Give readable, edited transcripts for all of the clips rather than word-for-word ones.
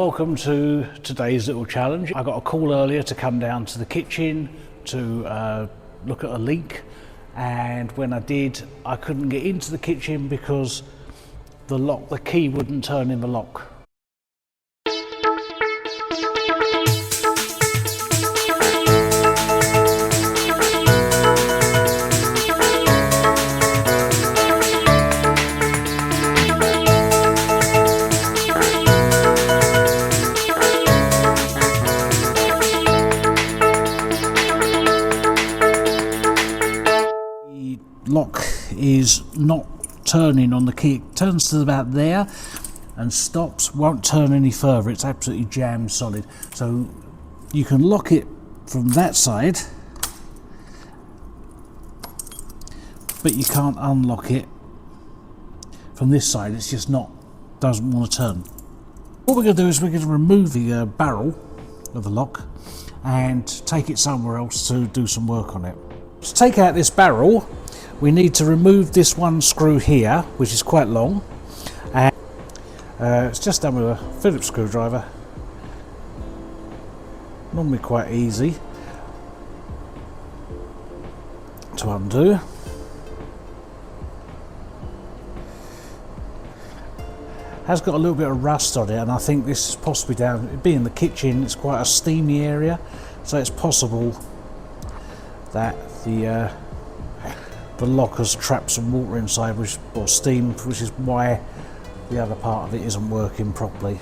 Welcome to today's little challenge. I got a call earlier to come down to the kitchen to look at a leak, and when I did, I couldn't get into the kitchen because the key wouldn't turn in the lock. Lock is not turning on the key. It turns to about there and stops, won't turn any further. It's absolutely jammed solid. So you can lock it from that side, but you can't unlock it from this side. It's just doesn't want to turn. What we're going to do is we're going to remove the barrel of the lock and take it somewhere else to do some work on it. To take out this barrel, we need to remove this one screw here, which is quite long, and it's just done with a Phillips screwdriver. Normally quite easy to undo. Has got a little bit of rust on it, and I think this is possibly down, it being the kitchen, it's quite a steamy area, so it's possible that the lock has trapped some water inside, or steam, which is why the other part of it isn't working properly.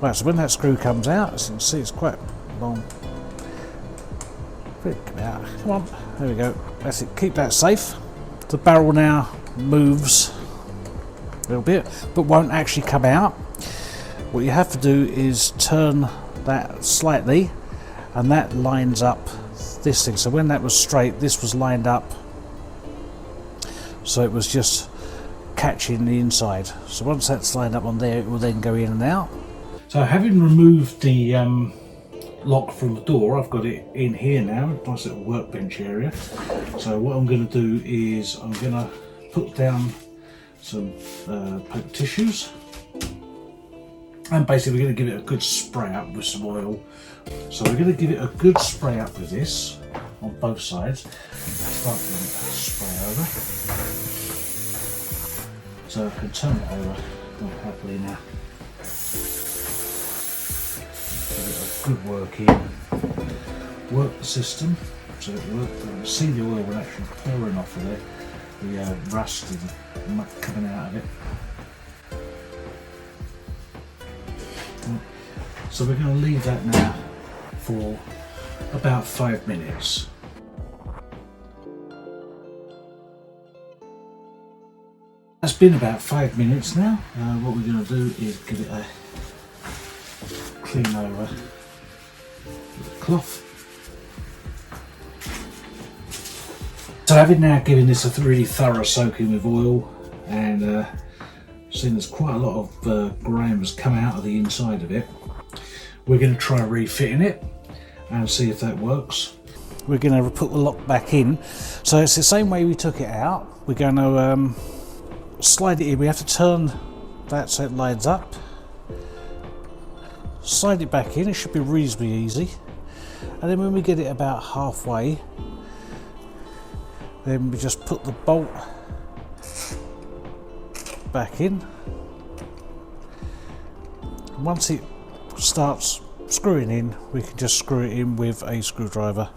Right, so when that screw comes out, as you can see, it's quite long. Come out. Come on, there we go. That's it. Keep that safe. The barrel now moves a little bit, but won't actually come out. What you have to do is turn that slightly, and that lines up this thing. So when that was straight, this was lined up, so it was just catching the inside. So once that's lined up on there, it will then go in and out. So having removed the lock from the door, I've got it in here now, nice little workbench area. So what I'm going to do is I'm going to put down some paper tissues, and basically we're going to give it a good spray up with some oil. So we're going to give it a good spray up with this on both sides. Start giving it a spray over. So I can turn it over more happily now. Give it a good work in. Work the system so it works. See the oil will actually pouring off of it. The rust and muck coming out of it. So we're going to leave that now for about 5 minutes. It's been about 5 minutes now. What we're going to do is give it a clean over with a cloth. So having now given this a really thorough soaking with oil, and seeing there's quite a lot of grime has come out of the inside of it, we're going to try refitting it and see if that works. We're going to put the lock back in. So it's the same way we took it out. We're going to slide it in. We have to turn that so it lines up. Slide it back in. It should be reasonably easy. And then when we get it about halfway, then we just put the bolt back in. And once it starts screwing in, we can just screw it in with a screwdriver.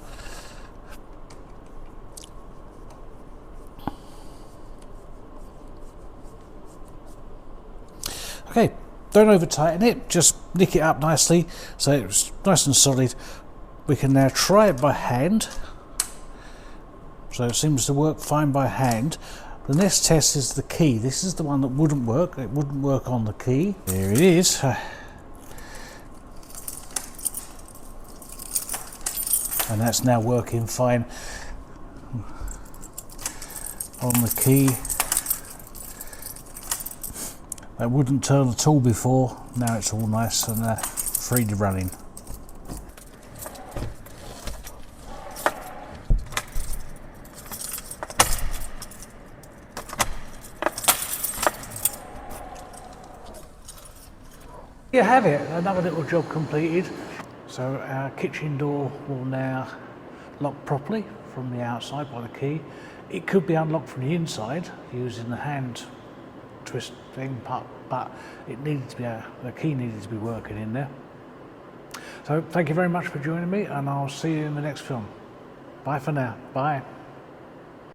Okay, don't over tighten it, just nick it up nicely so it's nice and solid. We can now try it by hand. So it seems to work fine by hand. The next test is the key. This is the one that wouldn't work. It wouldn't work on the key. There it is. And that's now working fine on the key. That wouldn't turn at all before. Now it's all nice and free to running. You have it, another little job completed. So our kitchen door will now lock properly from the outside by the key. It could be unlocked from the inside using the hand twist thing, but it needed to be the key needed to be working in there. So thank you very much for joining me, and I'll see you in the next film. Bye for now. Bye.